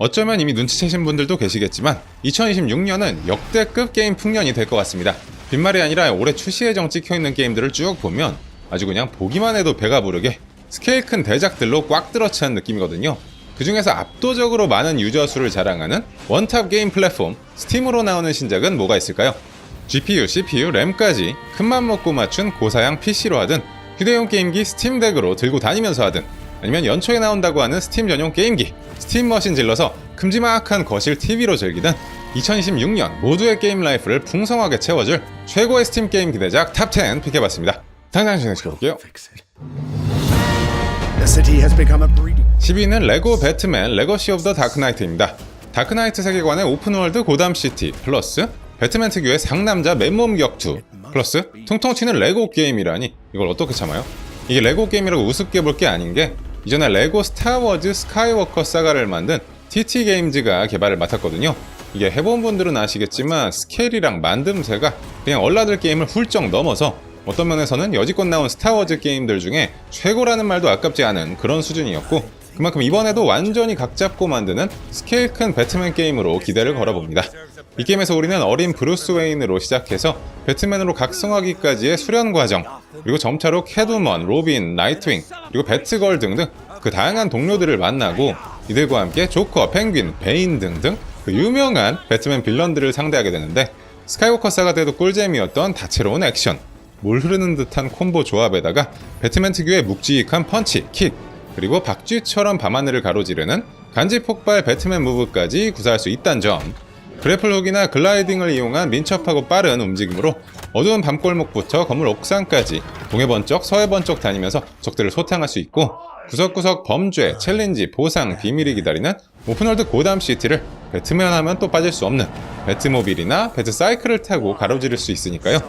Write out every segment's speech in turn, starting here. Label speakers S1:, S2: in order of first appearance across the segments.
S1: 어쩌면 이미 눈치채신 분들도 계시겠지만 2026년은 역대급 게임 풍년이 될 것 같습니다. 빈말이 아니라 올해 출시 예정 찍혀있는 게임들을 쭉 보면 아주 그냥 보기만 해도 배가 부르게 스케일 큰 대작들로 꽉 들어찬 느낌이거든요. 그 중에서 압도적으로 많은 유저 수를 자랑하는 원탑 게임 플랫폼 스팀으로 나오는 신작은 뭐가 있을까요? GPU, CPU, 램까지 큰맘 먹고 맞춘 고사양 PC로 하든 휴대용 게임기 스팀덱으로 들고 다니면서 하든 아니면 연초에 나온다고 하는 스팀 전용 게임기 스팀 머신 질러서 큼지막한 거실 TV로 즐기든 2026년 모두의 게임 라이프를 풍성하게 채워줄 최고의 스팀 게임 기대작 탑10 픽해봤습니다. 당장 진행시켜볼게요. 10위는 레고 배트맨 레거시 오브 더 다크나이트입니다. 다크나이트 세계관의 오픈월드 고담시티 플러스 배트맨 특유의 상남자 맨몸 격투 플러스 퉁퉁 튀는 레고 게임이라니 이걸 어떻게 참아요? 이게 레고 게임이라고 우습게 볼 게 아닌 게 이전에 레고 스타워즈 스카이워커 사가를 만든 TT게임즈가 개발을 맡았거든요. 이게 해본 분들은 아시겠지만 스케일이랑 만듦새가 그냥 얼라들 게임을 훌쩍 넘어서 어떤 면에서는 여지껏 나온 스타워즈 게임들 중에 최고라는 말도 아깝지 않은 그런 수준이었고 그만큼 이번에도 완전히 각 잡고 만드는 스케일 큰 배트맨 게임으로 기대를 걸어봅니다. 이 게임에서 우리는 어린 브루스 웨인으로 시작해서 배트맨으로 각성하기까지의 수련 과정 그리고 점차로 캐트우먼, 로빈, 나이트윙 그리고 배트걸 등등 그 다양한 동료들을 만나고 이들과 함께 조커, 펭귄, 베인 등등 그 유명한 배트맨 빌런들을 상대하게 되는데 스카이워커 사가 때도 꿀잼이었던 다채로운 액션 물 흐르는 듯한 콤보 조합에다가 배트맨 특유의 묵직한 펀치, 킥 그리고 박쥐처럼 밤하늘을 가로지르는 간지 폭발 배트맨 무브까지 구사할 수 있다는 점 그래플훅이나 글라이딩을 이용한 민첩하고 빠른 움직임으로 어두운 밤골목부터 건물 옥상까지 동해 번쩍 서해 번쩍 다니면서 적들을 소탕할 수 있고 구석구석 범죄, 챌린지, 보상, 비밀이 기다리는 오픈월드 고담시티를 배트맨 하면 또 빠질 수 없는 배트모빌이나 배트사이클을 타고 가로지를 수 있으니까요.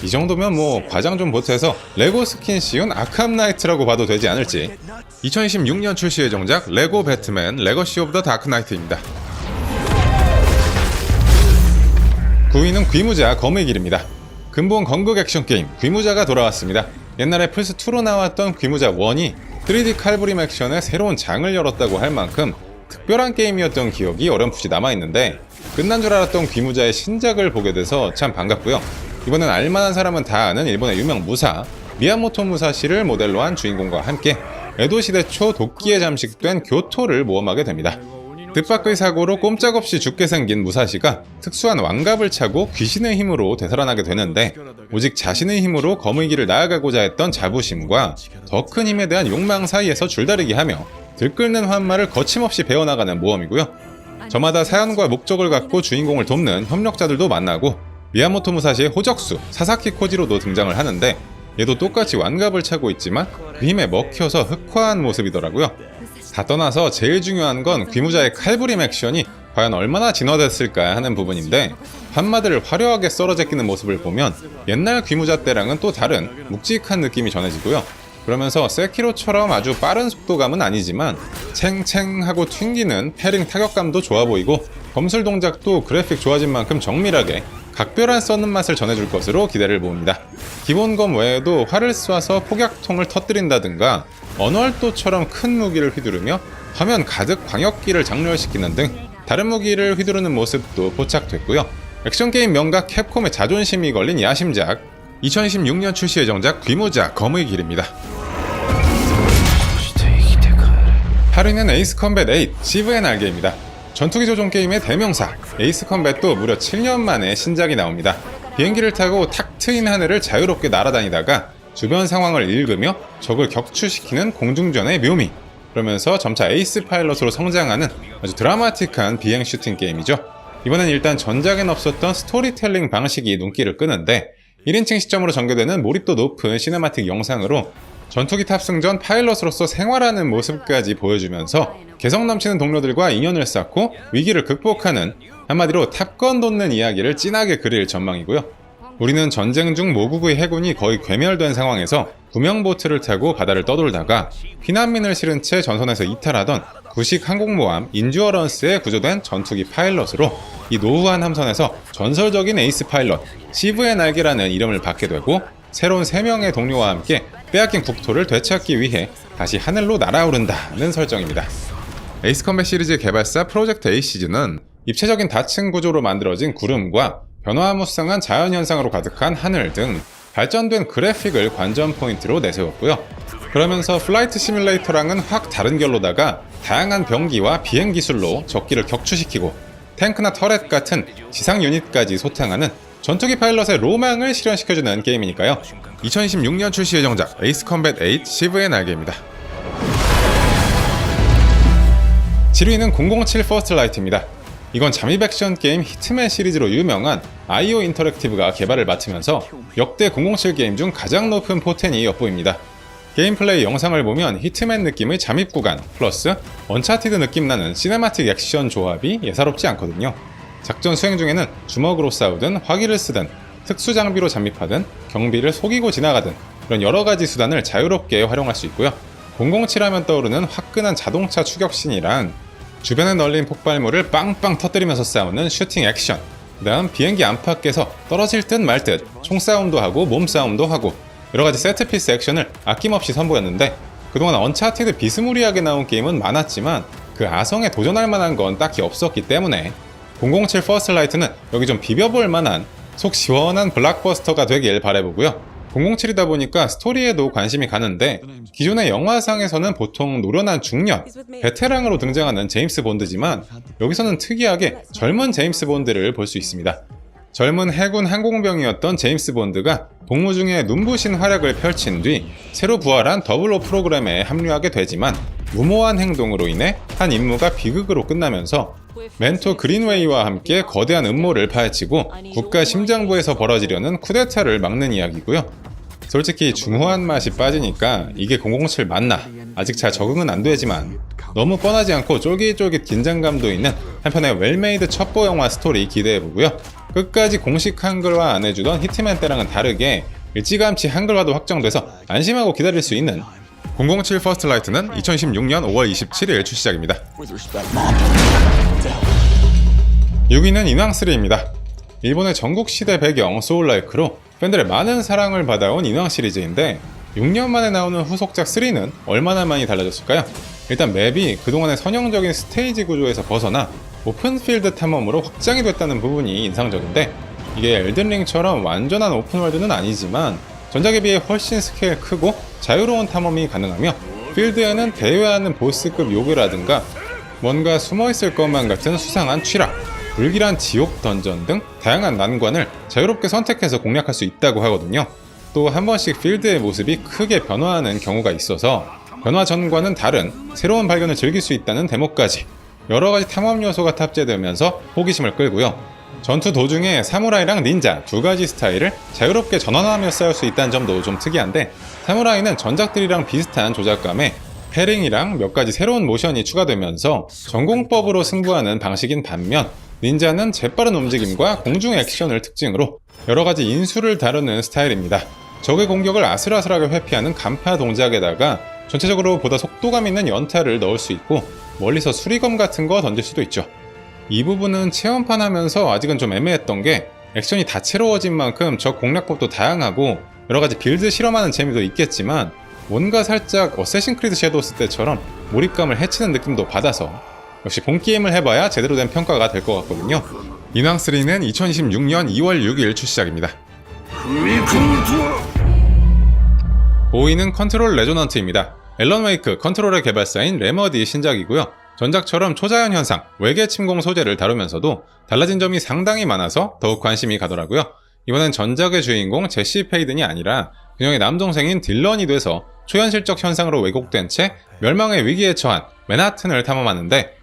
S1: 이 정도면 뭐 과장 좀 보태서 레고 스킨 씌운 아캄 나이트라고 봐도 되지 않을지. 2026년 출시 예정작 레고 배트맨 레거시 오브 더 다크나이트입니다. 9위는 귀무자 검의 길입니다. 근본 건극 액션 게임 귀무자가 돌아왔습니다. 옛날에 플스2로 나왔던 귀무자 1이 3D 칼부림 액션의 새로운 장을 열었다고 할 만큼 특별한 게임이었던 기억이 어렴풋이 남아있는데 끝난 줄 알았던 귀무자의 신작을 보게 돼서 참 반갑고요. 이번엔 알만한 사람은 다 아는 일본의 유명 무사 미야모토 무사시를 모델로 한 주인공과 함께 에도시대 초 도끼에 잠식된 교토를 모험하게 됩니다. 뜻밖의 사고로 꼼짝없이 죽게 생긴 무사시가 특수한 왕갑을 차고 귀신의 힘으로 되살아나게 되는데 오직 자신의 힘으로 검의 길을 나아가고자 했던 자부심과 더 큰 힘에 대한 욕망 사이에서 줄다리기 하며 들끓는 환마를 거침없이 배워나가는 모험이고요. 저마다 사연과 목적을 갖고 주인공을 돕는 협력자들도 만나고 미야모토 무사시의 호적수 사사키 코지로도 등장을 하는데 얘도 똑같이 완갑을 차고 있지만 그 힘에 먹혀서 흑화한 모습이더라고요. 다 떠나서 제일 중요한 건 귀무자의 칼부림 액션이 과연 얼마나 진화됐을까 하는 부분인데 한마디를 화려하게 썰어 제끼는 모습을 보면 옛날 귀무자 때랑은 또 다른 묵직한 느낌이 전해지고요. 그러면서 세키로처럼 아주 빠른 속도감은 아니지만 챙챙하고 튕기는 패링 타격감도 좋아 보이고 검술 동작도 그래픽 좋아진 만큼 정밀하게 각별한 써는 맛을 전해줄 것으로 기대를 모읍니다. 기본검 외에도 활을 쏴서 폭약통을 터뜨린다든가 언월도처럼 큰 무기를 휘두르며 화면 가득 광역기를 장렬시키는 등 다른 무기를 휘두르는 모습도 포착됐고요. 액션게임 명가 캡콤의 자존심이 걸린 야심작 2026년 출시 예정작 귀무자 검의 길입니다. 8위는 에이스 컴뱃 8 시브의 날개입니다. 전투기 조종 게임의 대명사 에이스 컴뱃도 무려 7년 만에 신작이 나옵니다. 비행기를 타고 탁 트인 하늘을 자유롭게 날아다니다가 주변 상황을 읽으며 적을 격추시키는 공중전의 묘미 그러면서 점차 에이스 파일럿으로 성장하는 아주 드라마틱한 비행 슈팅 게임이죠. 이번엔 일단 전작엔 없었던 스토리텔링 방식이 눈길을 끄는데 1인칭 시점으로 전개되는 몰입도 높은 시네마틱 영상으로 전투기 탑승 전 파일럿으로서 생활하는 모습까지 보여주면서 개성 넘치는 동료들과 인연을 쌓고 위기를 극복하는 한마디로 탑건 돋는 이야기를 진하게 그릴 전망이고요. 우리는 전쟁 중 모국의 해군이 거의 괴멸된 상황에서 구명보트를 타고 바다를 떠돌다가 피난민을 실은 채 전선에서 이탈하던 구식 항공모함 인듀어런스에 구조된 전투기 파일럿으로 이 노후한 함선에서 전설적인 에이스 파일럿 시브의 날개라는 이름을 받게 되고 새로운 3명의 동료와 함께 빼앗긴 국토를 되찾기 위해 다시 하늘로 날아오른다는 설정입니다. 에이스 컴뱃 시리즈 개발사 프로젝트 에이시즈는 입체적인 다층 구조로 만들어진 구름과 변화무쌍한 자연현상으로 가득한 하늘 등 발전된 그래픽을 관전 포인트로 내세웠고요. 그러면서 플라이트 시뮬레이터랑은 확 다른 결로다가 다양한 병기와 비행 기술로 적기를 격추시키고 탱크나 터렛 같은 지상 유닛까지 소탕하는 전투기 파일럿의 로망을 실현시켜주는 게임이니까요. 2026년 출시 예정작 에이스 컴뱃 8 시브의 날개입니다. 7위는 007 퍼스트 라이트입니다. 이건 잠입 액션 게임 히트맨 시리즈로 유명한 IO 인터랙티브가 개발을 맡으면서 역대 007 게임 중 가장 높은 포텐이 엿보입니다. 게임 플레이 영상을 보면 히트맨 느낌의 잠입 구간 플러스 언차티드 느낌 나는 시네마틱 액션 조합이 예사롭지 않거든요. 작전 수행 중에는 주먹으로 싸우든 화기를 쓰든 특수 장비로 잠입하든 경비를 속이고 지나가든 이런 여러가지 수단을 자유롭게 활용할 수 있고요. 007하면 떠오르는 화끈한 자동차 추격신이랑 주변에 널린 폭발물을 빵빵 터뜨리면서 싸우는 슈팅 액션, 그 다음 비행기 안팎에서 떨어질 듯 말 듯 총싸움도 하고 몸싸움도 하고 여러가지 세트피스 액션을 아낌없이 선보였는데 그동안 언차티드 비스무리하게 나온 게임은 많았지만 그 아성에 도전할 만한 건 딱히 없었기 때문에 007 퍼스트 라이트는 여기 좀 비벼볼 만한 속 시원한 블록버스터가 되길 바라보고요. 007이다 보니까 스토리에도 관심이 가는데 기존의 영화상에서는 보통 노련한 중년, 베테랑으로 등장하는 제임스 본드지만 여기서는 특이하게 젊은 제임스 본드를 볼 수 있습니다. 젊은 해군 항공병이었던 제임스 본드가 복무 중에 눈부신 활약을 펼친 뒤 새로 부활한 00 프로그램에 합류하게 되지만 무모한 행동으로 인해 한 임무가 비극으로 끝나면서 멘토 그린웨이와 함께 거대한 음모를 파헤치고 국가 심장부에서 벌어지려는 쿠데타를 막는 이야기고요. 솔직히 중후한 맛이 빠지니까 이게 007 맞나? 아직 잘 적응은 안 되지만 너무 뻔하지 않고 쫄깃쫄깃 긴장감도 있는 한편의 웰메이드 첩보 영화 스토리 기대해보고요. 끝까지 공식 한글화 안 해주던 히트맨 때랑은 다르게 일찌감치 한글화도 확정돼서 안심하고 기다릴 수 있는 007 퍼스트 라이트는 2016년 5월 27일 출시작입니다. 6위는 인왕3입니다. 일본의 전국시대 배경 소울라이크로 팬들의 많은 사랑을 받아온 인왕 시리즈인데 6년 만에 나오는 후속작 3는 얼마나 많이 달라졌을까요? 일단 맵이 그동안의 선형적인 스테이지 구조에서 벗어나 오픈필드 탐험으로 확장이 됐다는 부분이 인상적인데 이게 엘든링처럼 완전한 오픈월드는 아니지만 전작에 비해 훨씬 스케일 크고 자유로운 탐험이 가능하며 필드에는 대회하는 보스급 요괴라든가 뭔가 숨어있을 것만 같은 수상한 취락, 불길한 지옥 던전 등 다양한 난관을 자유롭게 선택해서 공략할 수 있다고 하거든요. 또 한 번씩 필드의 모습이 크게 변화하는 경우가 있어서 변화 전과는 다른 새로운 발견을 즐길 수 있다는 데모까지 여러가지 탐험 요소가 탑재되면서 호기심을 끌고요. 전투 도중에 사무라이랑 닌자 두 가지 스타일을 자유롭게 전환하며 싸울 수 있다는 점도 좀 특이한데 사무라이는 전작들이랑 비슷한 조작감에 패링이랑 몇 가지 새로운 모션이 추가되면서 전공법으로 승부하는 방식인 반면 닌자는 재빠른 움직임과 공중 액션을 특징으로 여러가지 인수를 다루는 스타일입니다. 적의 공격을 아슬아슬하게 회피하는 간파 동작에다가 전체적으로 보다 속도감 있는 연타를 넣을 수 있고 멀리서 수리검 같은 거 던질 수도 있죠. 이 부분은 체험판 하면서 아직은 좀 애매했던 게 액션이 다채로워진 만큼 적 공략법도 다양하고 여러가지 빌드 실험하는 재미도 있겠지만 뭔가 살짝 어쌔신 크리드 섀도우스 때처럼 몰입감을 해치는 느낌도 받아서 역시 본게임을 해봐야 제대로 된 평가가 될 것 같거든요. 인왕3는 2026년 2월 6일 출시작입니다. 5위는 컨트롤 레조넌트입니다. 앨런 웨이크 컨트롤의 개발사인 레머디 신작이고요. 전작처럼 초자연 현상, 외계 침공 소재를 다루면서도 달라진 점이 상당히 많아서 더욱 관심이 가더라고요. 이번엔 전작의 주인공 제시 페이든이 아니라 그녀의 남동생인 딜런이 돼서 초현실적 현상으로 왜곡된 채 멸망의 위기에 처한 맨하튼을 탐험하는데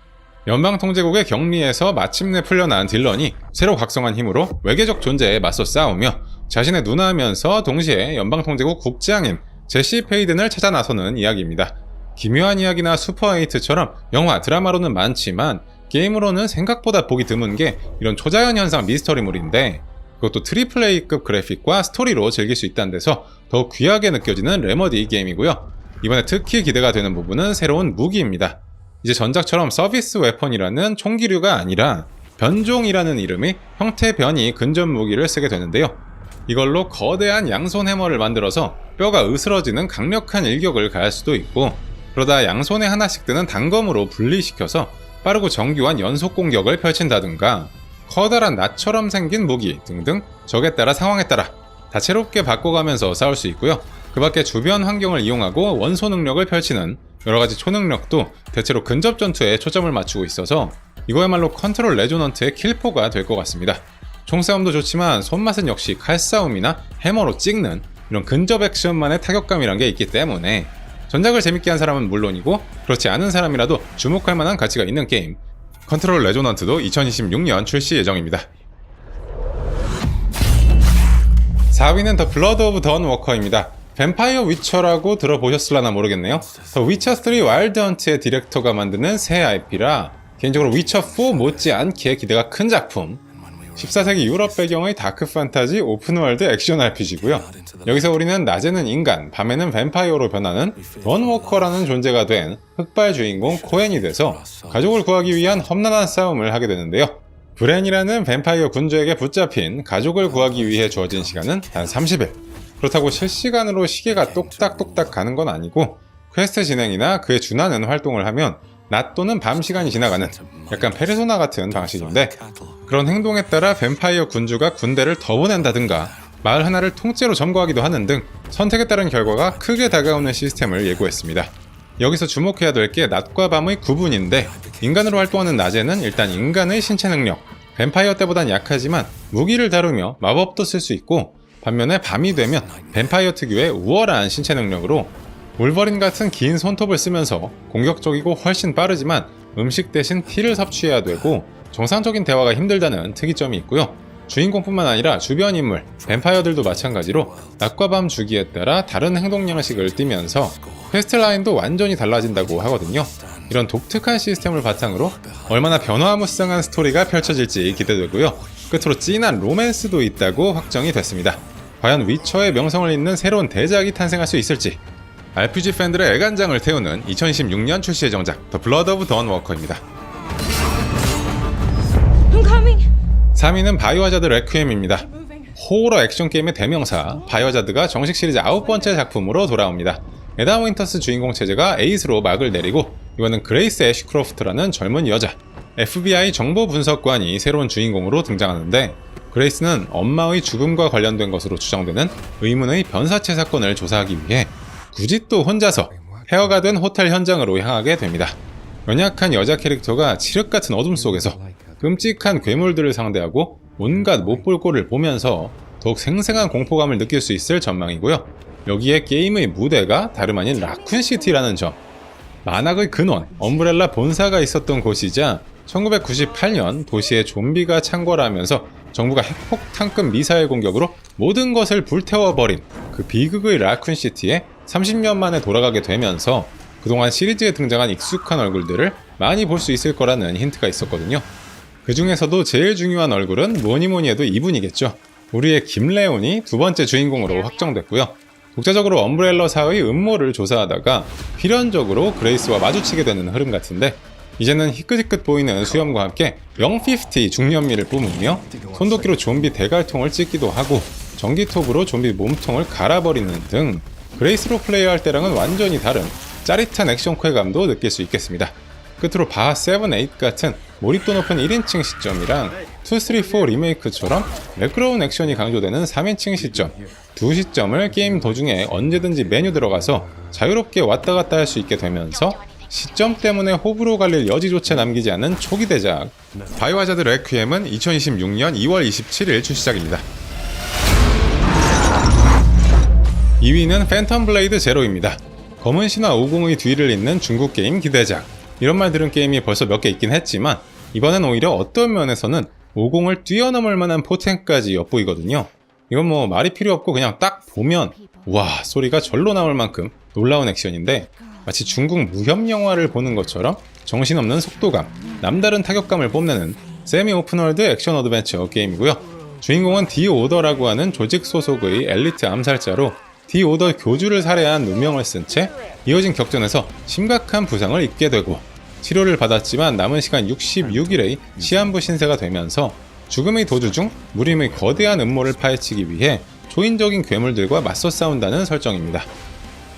S1: 연방통제국의 격리에서 마침내 풀려난 딜런이 새로 각성한 힘으로 외계적 존재에 맞서 싸우며 자신의 누나면서 동시에 연방통제국 국장인 제시 페이든을 찾아 나서는 이야기입니다. 기묘한 이야기나 슈퍼8처럼 영화, 드라마로는 많지만 게임으로는 생각보다 보기 드문 게 이런 초자연 현상 미스터리물인데 그것도 트리플 A급 그래픽과 스토리로 즐길 수 있다는 데서 더욱 귀하게 느껴지는 레머디 게임이고요. 이번에 특히 기대가 되는 부분은 새로운 무기입니다. 이제 전작처럼 서비스 웨펀이라는 총기류가 아니라 변종이라는 이름의 형태 변이 근접 무기를 쓰게 되는데요. 이걸로 거대한 양손 해머를 만들어서 뼈가 으스러지는 강력한 일격을 가할 수도 있고 그러다 양손에 하나씩 드는 단검으로 분리시켜서 빠르고 정교한 연속 공격을 펼친다든가 커다란 낫처럼 생긴 무기 등등 적에 따라 상황에 따라 다채롭게 바꿔가면서 싸울 수 있고요. 그 밖에 주변 환경을 이용하고 원소 능력을 펼치는 여러가지 초능력도 대체로 근접 전투에 초점을 맞추고 있어서 이거야말로 컨트롤 레조넌트의 킬포가 될 것 같습니다. 총싸움도 좋지만 손맛은 역시 칼싸움이나 해머로 찍는 이런 근접 액션만의 타격감이란 게 있기 때문에 전작을 재밌게 한 사람은 물론이고 그렇지 않은 사람이라도 주목할 만한 가치가 있는 게임, 컨트롤 레조넌트도 2026년 출시 예정입니다. 4위는 더 블러드 오브 던 워커입니다. 뱀파이어 위쳐라고 들어보셨을라나 모르겠네요. 더 위쳐3 와일드 헌트의 디렉터가 만드는 새 IP라 개인적으로 위쳐4 못지않게 기대가 큰 작품, 14세기 유럽 배경의 다크 판타지 오픈월드 액션 RPG고요. 여기서 우리는 낮에는 인간, 밤에는 뱀파이어로 변하는 던워커라는 존재가 된 흑발 주인공 코엔이 돼서 가족을 구하기 위한 험난한 싸움을 하게 되는데요. 브렌이라는 뱀파이어 군주에게 붙잡힌 가족을 구하기 위해 주어진 시간은 단 30일. 그렇다고 실시간으로 시계가 똑딱똑딱 가는 건 아니고 퀘스트 진행이나 그에 준하는 활동을 하면 낮 또는 밤 시간이 지나가는 약간 페르소나 같은 방식인데, 그런 행동에 따라 뱀파이어 군주가 군대를 더 보낸다든가 마을 하나를 통째로 점거하기도 하는 등 선택에 따른 결과가 크게 다가오는 시스템을 예고했습니다. 여기서 주목해야 될 게 낮과 밤의 구분인데, 인간으로 활동하는 낮에는 일단 인간의 신체 능력, 뱀파이어 때보단 약하지만 무기를 다루며 마법도 쓸 수 있고, 반면에 밤이 되면 뱀파이어 특유의 우월한 신체 능력으로 울버린 같은 긴 손톱을 쓰면서 공격적이고 훨씬 빠르지만 음식 대신 피를 섭취해야 되고 정상적인 대화가 힘들다는 특이점이 있고요. 주인공뿐만 아니라 주변 인물, 뱀파이어들도 마찬가지로 낮과 밤 주기에 따라 다른 행동 양식을 띠면서 퀘스트 라인도 완전히 달라진다고 하거든요. 이런 독특한 시스템을 바탕으로 얼마나 변화무쌍한 스토리가 펼쳐질지 기대되고요. 끝으로 찐한 로맨스도 있다고 확정이 됐습니다. 과연 위쳐의 명성을 잇는 새로운 대작이 탄생할 수 있을지, RPG 팬들의 애간장을 태우는 2026년 출시 예정작 더 블러드 오브 던 워커입니다. 3위는 바이오하자드 레퀴엠입니다. 호러 액션 게임의 대명사 바이오하자드가 정식 시리즈 9번째 작품으로 돌아옵니다. 에단 윈터스 주인공 체제가 에이스로 막을 내리고 이번엔 그레이스 애쉬크로프트라는 젊은 여자 FBI 정보 분석관이 새로운 주인공으로 등장하는데, 그레이스는 엄마의 죽음과 관련된 것으로 추정되는 의문의 변사체 사건을 조사하기 위해 굳이 또 혼자서 폐허가 된 호텔 현장으로 향하게 됩니다. 연약한 여자 캐릭터가 칠흑 같은 어둠 속에서 끔찍한 괴물들을 상대하고 온갖 못볼 꼴을 보면서 더욱 생생한 공포감을 느낄 수 있을 전망이고요. 여기에 게임의 무대가 다름 아닌 라쿤시티라는 점, 만악의 근원 엄브렐라 본사가 있었던 곳이자 1998년 도시에 좀비가 창궐하면서 정부가 핵폭탄급 미사일 공격으로 모든 것을 불태워버린 그 비극의 라쿤시티에 30년 만에 돌아가게 되면서 그동안 시리즈에 등장한 익숙한 얼굴들을 많이 볼 수 있을 거라는 힌트가 있었거든요. 그 중에서도 제일 중요한 얼굴은 뭐니뭐니 해도 이분이겠죠. 우리의 김레온이 두 번째 주인공으로 확정됐고요. 독자적으로 엄브렐러사의 음모를 조사하다가 필연적으로 그레이스와 마주치게 되는 흐름 같은데, 이제는 희끗희끗 보이는 수염과 함께 영피프티 중년미를 뿜으며 손도끼로 좀비 대갈통을 찍기도 하고 전기톱으로 좀비 몸통을 갈아버리는 등 그레이스로 플레이할 때랑은 완전히 다른 짜릿한 액션 쾌감도 느낄 수 있겠습니다. 끝으로 바하 7, 8 같은 몰입도 높은 1인칭 시점이랑 2, 3, 4 리메이크처럼 매끄러운 액션이 강조되는 3인칭 시점, 두 시점을 게임 도중에 언제든지 메뉴 들어가서 자유롭게 왔다 갔다 할 수 있게 되면서 시점 때문에 호불호 갈릴 여지조차 남기지 않는 초기 대작 바이오하자드 레퀴엠은 2026년 2월 27일 출시작입니다. 2위는 팬텀 블레이드 제로입니다. 검은 신화 50의 뒤를 잇는 중국 게임 기대작. 이런 말 들은 게임이 벌써 몇 개 있긴 했지만 이번엔 오히려 어떤 면에서는 50을 뛰어넘을 만한 포텐까지 엿보이거든요. 이건 뭐 말이 필요 없고 그냥 딱 보면 와 소리가 절로 나올 만큼 놀라운 액션인데, 마치 중국 무협 영화를 보는 것처럼 정신없는 속도감, 남다른 타격감을 뽐내는 세미 오픈월드 액션 어드벤처 게임이고요. 주인공은 디오더라고 하는 조직 소속의 엘리트 암살자로 디오더 교주를 살해한 누명을 쓴 채 이어진 격전에서 심각한 부상을 입게 되고 치료를 받았지만 남은 시간 66일의 시한부 신세가 되면서 죽음의 도주 중 무림의 거대한 음모를 파헤치기 위해 초인적인 괴물들과 맞서 싸운다는 설정입니다.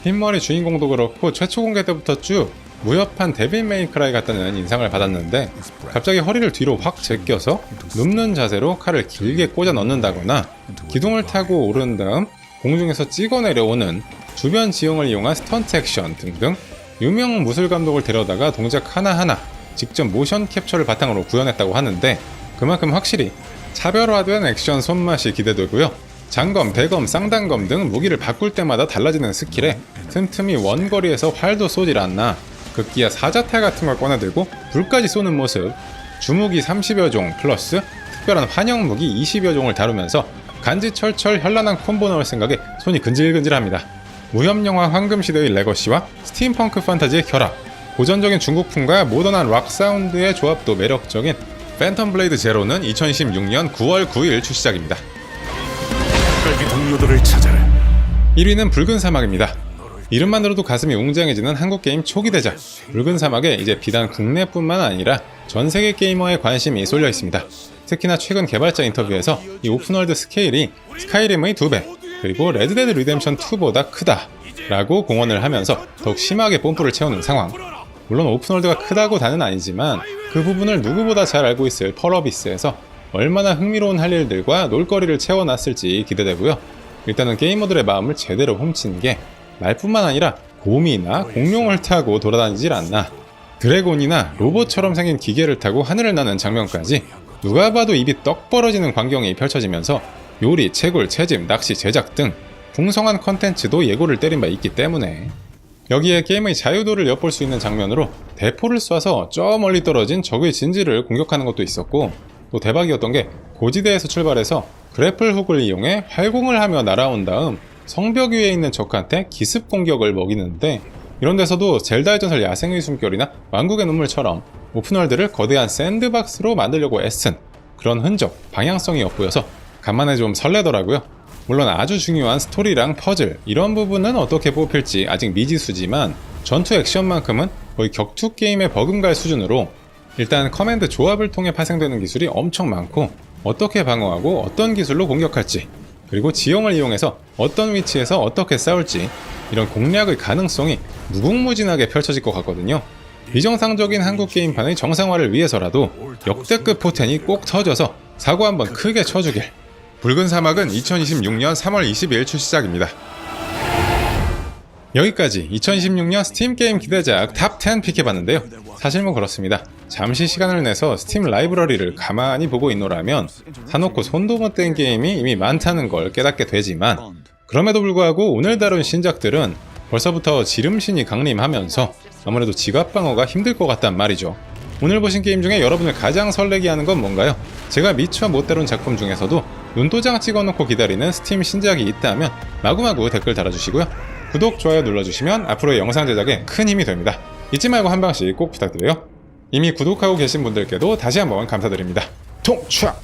S1: 흰머리 주인공도 그렇고 최초 공개 때부터 쭉 무협한 데빌 메이크라이 같다는 인상을 받았는데 갑자기 허리를 뒤로 확 제껴서 눕는 자세로 칼을 길게 꽂아 넣는다거나 기둥을 타고 오른 다음 공중에서 찍어 내려오는 주변 지형을 이용한 스턴트 액션 등등 유명 무술 감독을 데려다가 동작 하나하나 직접 모션 캡처를 바탕으로 구현했다고 하는데 그만큼 확실히 차별화된 액션 손맛이 기대되고요. 장검, 대검, 쌍단검 등 무기를 바꿀 때마다 달라지는 스킬에 틈틈이 원거리에서 활도 쏘질 않나 급기야 사자탈 같은 걸 꺼내들고 불까지 쏘는 모습, 주무기 30여 종 플러스 특별한 환영 무기 20여 종을 다루면서 간지철철 현란한 콤보 넣을 생각에 손이 근질근질합니다. 무협영화 황금시대의 레거시와 스팀펑크 판타지의 결합, 고전적인 중국풍과 모던한 락 사운드의 조합도 매력적인 팬텀 블레이드 제로는 2016년 9월 9일 출시작입니다.
S2: 빨리 동료들을 찾아라.
S1: 1위는 붉은 사막입니다. 이름만으로도 가슴이 웅장해지는 한국 게임 초기 대작. 붉은 사막에 이제 비단 국내뿐만 아니라 전 세계 게이머의 관심이 쏠려 있습니다. 특히나 최근 개발자 인터뷰에서 이 오픈월드 스케일이 스카이림의 2배, 그리고 레드데드 리뎀션 2보다 크다 라고 공언을 하면서 더욱 심하게 뽐뿌를 채우는 상황. 물론 오픈월드가 크다고 다는 아니지만 그 부분을 누구보다 잘 알고 있을 펄어비스에서 얼마나 흥미로운 할 일들과 놀거리를 채워놨을지 기대되고요. 일단은 게이머들의 마음을 제대로 훔친 게 말뿐만 아니라 곰이나 공룡을 타고 돌아다니질 않나, 드래곤이나 로봇처럼 생긴 기계를 타고 하늘을 나는 장면까지 누가 봐도 입이 떡 벌어지는 광경이 펼쳐지면서 요리, 채굴, 채집, 낚시, 제작 등 풍성한 컨텐츠도 예고를 때린 바 있기 때문에 여기에 게임의 자유도를 엿볼 수 있는 장면으로 대포를 쏴서 저 멀리 떨어진 적의 진지를 공격하는 것도 있었고, 또 대박이었던 게 고지대에서 출발해서 그래플 훅을 이용해 활공을 하며 날아온 다음 성벽 위에 있는 적한테 기습 공격을 먹이는데, 이런 데서도 젤다의 전설 야생의 숨결이나 왕국의 눈물처럼 오픈월드를 거대한 샌드박스로 만들려고 애쓴 그런 흔적, 방향성이 엿보여서 간만에 좀 설레더라고요. 물론 아주 중요한 스토리랑 퍼즐 이런 부분은 어떻게 뽑힐지 아직 미지수지만 전투 액션만큼은 거의 격투 게임에 버금갈 수준으로 일단 커맨드 조합을 통해 파생되는 기술이 엄청 많고 어떻게 방어하고 어떤 기술로 공격할지, 그리고 지형을 이용해서 어떤 위치에서 어떻게 싸울지 이런 공략의 가능성이 무궁무진하게 펼쳐질 것 같거든요. 비정상적인 한국 게임판의 정상화를 위해서라도 역대급 포텐이 꼭 터져서 사고 한번 크게 쳐주길. 붉은 사막은 2026년 3월 22일 출시작입니다. 여기까지 2026년 스팀 게임 기대작 탑10 픽해봤는데요. 사실 뭐 그렇습니다. 잠시 시간을 내서 스팀 라이브러리를 가만히 보고 있노라면 사놓고 손도 못 댄 게임이 이미 많다는 걸 깨닫게 되지만, 그럼에도 불구하고 오늘 다룬 신작들은 벌써부터 지름신이 강림하면서 아무래도 지갑 방어가 힘들 것 같단 말이죠. 오늘 보신 게임 중에 여러분을 가장 설레게 하는 건 뭔가요? 제가 미처 못 다룬 작품 중에서도 눈도장 찍어놓고 기다리는 스팀 신작이 있다면 마구마구 댓글 달아주시고요. 구독, 좋아요 눌러주시면 앞으로의 영상 제작에 큰 힘이 됩니다. 잊지 말고 한 방씩 꼭 부탁드려요. 이미 구독하고 계신 분들께도 다시 한번 감사드립니다. 통착!